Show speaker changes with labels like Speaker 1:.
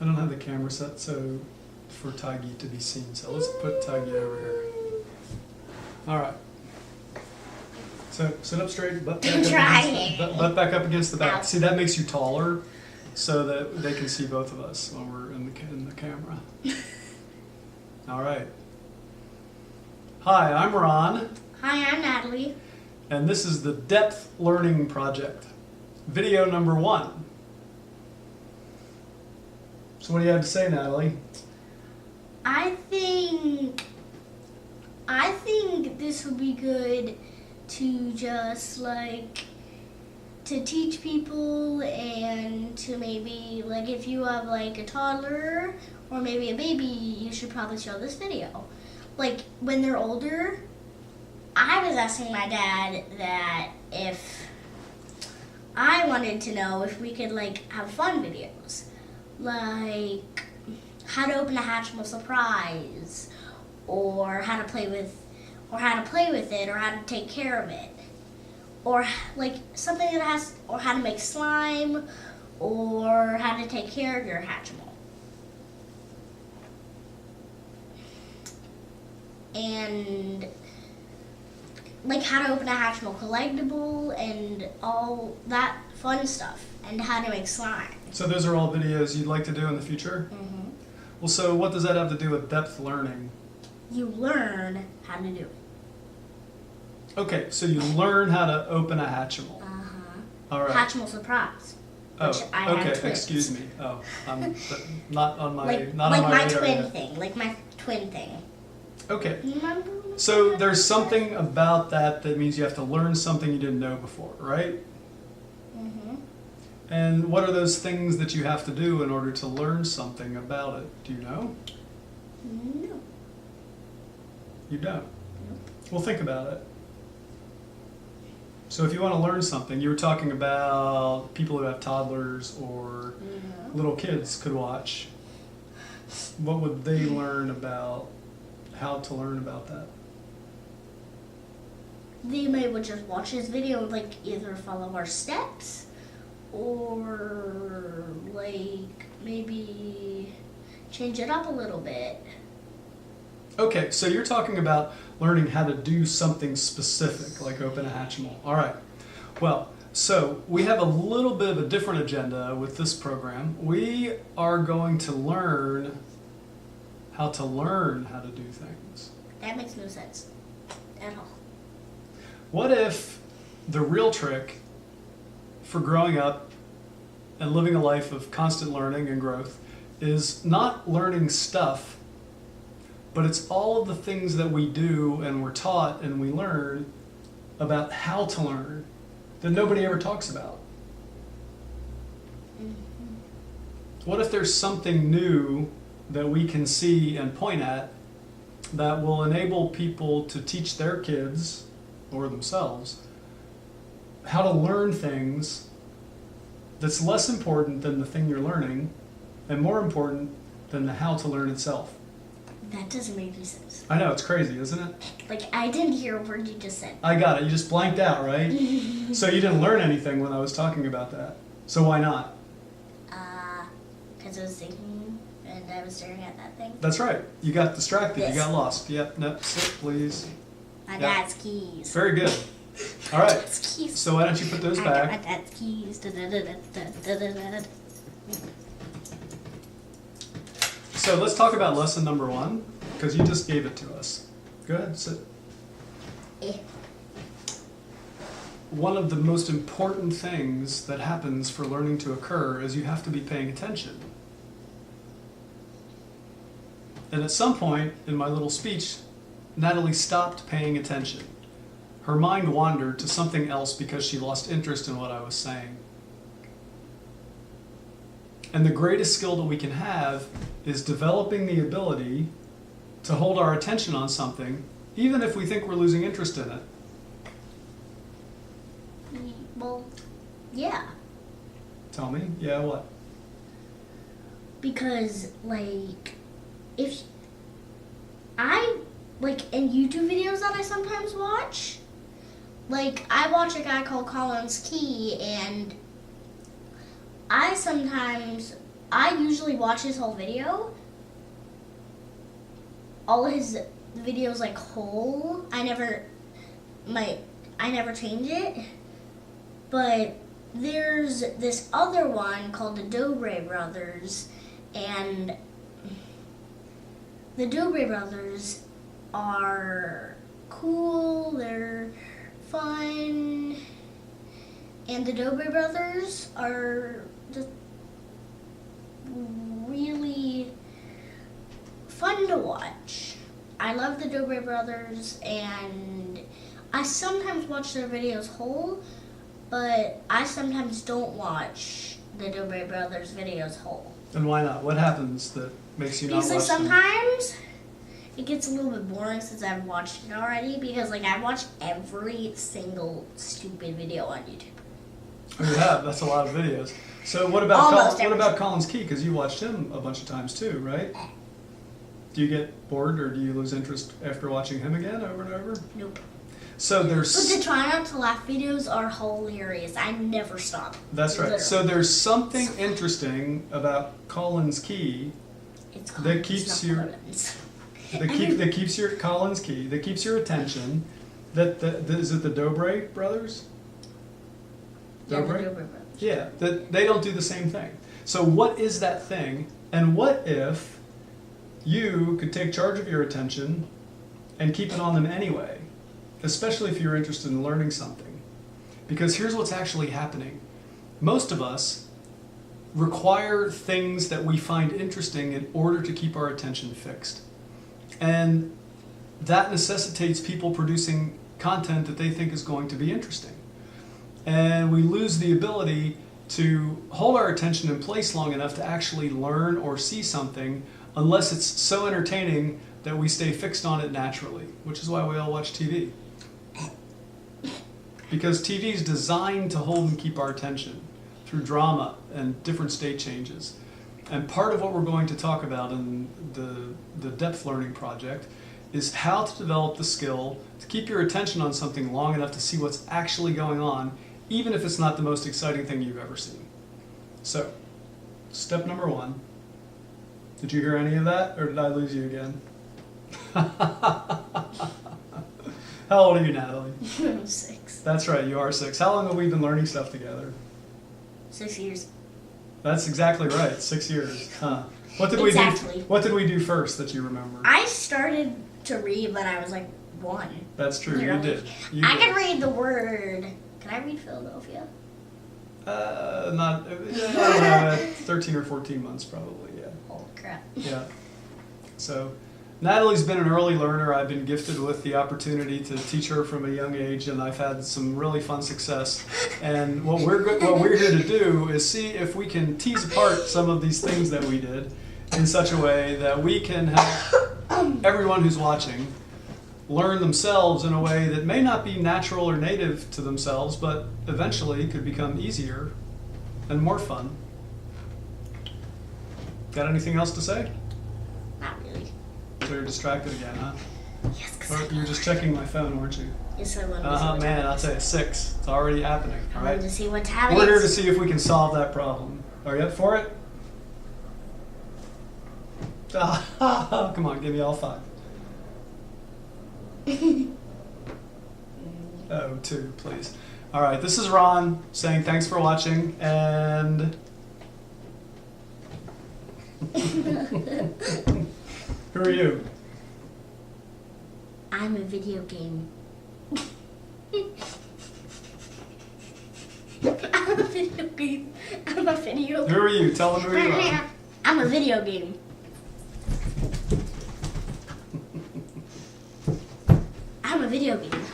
Speaker 1: I don't have the camera set so for Tagi to be seen, so let's put Tagi over here. All right. So sit up straight, butt back up against the back.
Speaker 2: Ow.
Speaker 1: See, that makes you taller, so that they can see both of us when we're in the camera. All right. Hi, I'm Ron,
Speaker 2: Hi, I'm Natalie.
Speaker 1: and this is the Depth Learning Project, video number 1. So what do you have to say, Natalie?
Speaker 2: I think this would be good to just to teach people, and to maybe if you have a toddler or maybe a baby, you should probably show this video. When they're older, I was asking my dad that if I wanted to know if we could have fun videos, like how to open a Hatchimal surprise, or how to play with it, or how to take care of it, or something that has, or how to make slime, or how to take care of your Hatchimal. And how to open a Hatchimal collectible and all that fun stuff, and how to make slime.
Speaker 1: So those are all videos you'd like to do in the future?
Speaker 2: Mm-hmm.
Speaker 1: Well, so what does that have to do with depth learning?
Speaker 2: You learn how to do it.
Speaker 1: Okay, so you learn how to open a Hatchimal. All right.
Speaker 2: Hatchimal surprise. Which I have
Speaker 1: okay.
Speaker 2: twins.
Speaker 1: Excuse me. Oh, I'm not on my
Speaker 2: Like
Speaker 1: not on my
Speaker 2: my
Speaker 1: radar
Speaker 2: twin
Speaker 1: yet.
Speaker 2: thing. Like my twin thing.
Speaker 1: Okay.
Speaker 2: Remember?
Speaker 1: So there's something about that means you have to learn something you didn't know before, right?
Speaker 2: Mm-hmm.
Speaker 1: And what are those things that you have to do in order to learn something about it? Do you know?
Speaker 2: No.
Speaker 1: You don't?
Speaker 2: Nope.
Speaker 1: Well, think about it. So if you want to learn something, you were talking about people who have toddlers or
Speaker 2: No.
Speaker 1: little kids could watch. What would they learn about how to learn about that?
Speaker 2: They would just watch this video and either follow our steps, or maybe change it up a little bit.
Speaker 1: Okay, so you're talking about learning how to do something specific, like open a Hatchimal. All right. Well, so we have a little bit of a different agenda with this program. We are going to learn how to do things.
Speaker 2: That makes no sense at all.
Speaker 1: What if the real trick for growing up and living a life of constant learning and growth is not learning stuff, but it's all of the things that we do and we're taught and we learn about how to learn that nobody ever talks about?
Speaker 2: Mm-hmm.
Speaker 1: What if there's something new that we can see and point at that will enable people to teach their kids or themselves how to learn things that's less important than the thing you're learning and more important than the how to learn itself?
Speaker 2: That doesn't make any sense.
Speaker 1: I know, it's crazy, isn't it?
Speaker 2: I didn't hear a word you just said.
Speaker 1: I got it. You just blanked out, right? So you didn't learn anything when I was talking about that. So why not?
Speaker 2: Because I was thinking and I was staring at that thing.
Speaker 1: That's right. You got distracted.
Speaker 2: Yes.
Speaker 1: You got lost. Yep. No, sit, please.
Speaker 2: My
Speaker 1: Yep.
Speaker 2: dad's keys.
Speaker 1: Very good. All right.
Speaker 2: Dad's keys.
Speaker 1: So why don't you put those
Speaker 2: I got my
Speaker 1: back?
Speaker 2: dad's keys. Da-da-da-da-da-da-da-da.
Speaker 1: So let's talk about lesson number 1, because you just gave it to us. Go ahead, sit.
Speaker 2: Eh.
Speaker 1: One of the most important things that happens for learning to occur is you have to be paying attention. And at some point in my little speech, Natalie stopped paying attention. Her mind wandered to something else because she lost interest in what I was saying. And the greatest skill that we can have is developing the ability to hold our attention on something, even if we think we're losing interest in it.
Speaker 2: Well, yeah.
Speaker 1: Tell me, yeah, what?
Speaker 2: Because, if I, in YouTube videos that I sometimes watch, I watch a guy called Collins Key, and I sometimes I usually watch his whole video. All his videos like whole. I never change it. But there's this other one called the Dobre Brothers, and the Dobre Brothers are cool, they're fun, and the Dobre Brothers are just really fun to watch. I love the Dobre Brothers, and I sometimes watch their videos whole, but I sometimes don't watch the Dobre Brothers videos whole.
Speaker 1: And why not? What happens that makes you not
Speaker 2: Because like
Speaker 1: watch them?
Speaker 2: sometimes it gets a little bit boring since I've watched it already. Because like I've watched every single stupid video on YouTube.
Speaker 1: Oh, you have. That's a lot of videos. So what about
Speaker 2: Almost
Speaker 1: what
Speaker 2: every
Speaker 1: about Collins Key? Because you watched him a bunch of times too, right? Do you get bored or do you lose interest after watching him again over and over?
Speaker 2: Nope.
Speaker 1: So there's.
Speaker 2: But the try not to laugh videos are hilarious. I never stop.
Speaker 1: That's right.
Speaker 2: Literally.
Speaker 1: So there's something interesting about Collins Key
Speaker 2: It's
Speaker 1: that keeps you- that keeps your Collins Key that keeps your attention. Is it the Dobre brothers?
Speaker 2: Yeah, the
Speaker 1: Dobre?
Speaker 2: Dobre Brothers.
Speaker 1: Yeah, that they don't do the same thing. So what is that thing? And what if you could take charge of your attention and keep it on them anyway, especially if you're interested in learning something? Because here's what's actually happening. Most of us require things that we find interesting in order to keep our attention fixed. And that necessitates people producing content that they think is going to be interesting. And we lose the ability to hold our attention in place long enough to actually learn or see something unless it's so entertaining that we stay fixed on it naturally, which is why we all watch TV. Because TV is designed to hold and keep our attention through drama and different state changes. And part of what we're going to talk about in the depth learning project is how to develop the skill to keep your attention on something long enough to see what's actually going on, even if it's not the most exciting thing you've ever seen. So, step number 1. Did you hear any of that, or did I lose you again? How old are you, Natalie?
Speaker 2: I'm 6.
Speaker 1: That's right, you are 6. How long have we been learning stuff together?
Speaker 2: 6 years.
Speaker 1: That's exactly right, 6 years. Huh. What did
Speaker 2: Exactly.
Speaker 1: What did we do first that you remember?
Speaker 2: I started to read when I was like 1.
Speaker 1: That's true, you
Speaker 2: Literally.
Speaker 1: did.
Speaker 2: I could read the word. Can I read Philadelphia?
Speaker 1: Not 13 or 14 months probably, yeah.
Speaker 2: Oh crap.
Speaker 1: Yeah. So Natalie's been an early learner. I've been gifted with the opportunity to teach her from a young age, and I've had some really fun success. And what we're here to do is see if we can tease apart some of these things that we did in such a way that we can help everyone who's watching learn themselves in a way that may not be natural or native to themselves, but eventually could become easier and more fun. Got anything else to say?
Speaker 2: Not really.
Speaker 1: So you're distracted again, huh?
Speaker 2: Yes,
Speaker 1: Or
Speaker 2: because
Speaker 1: you're just checking my phone, weren't you?
Speaker 2: yes, I wanted to see
Speaker 1: Uh-huh,
Speaker 2: what
Speaker 1: man,
Speaker 2: time
Speaker 1: I'll
Speaker 2: it
Speaker 1: tell you, 6. It's already happening,
Speaker 2: is.
Speaker 1: all
Speaker 2: I wanted to
Speaker 1: right?
Speaker 2: see what time it
Speaker 1: We're here to
Speaker 2: is.
Speaker 1: see if we can solve that problem. Are you up for it? Come on, give me all 5. Oh, 2, please. All right, this is Ron saying thanks for watching, and who are you?
Speaker 2: I'm a video game. I'm a video game. I'm a video
Speaker 1: Who
Speaker 2: game.
Speaker 1: are you? Tell them who you are.
Speaker 2: I'm a video game. I'm a video game.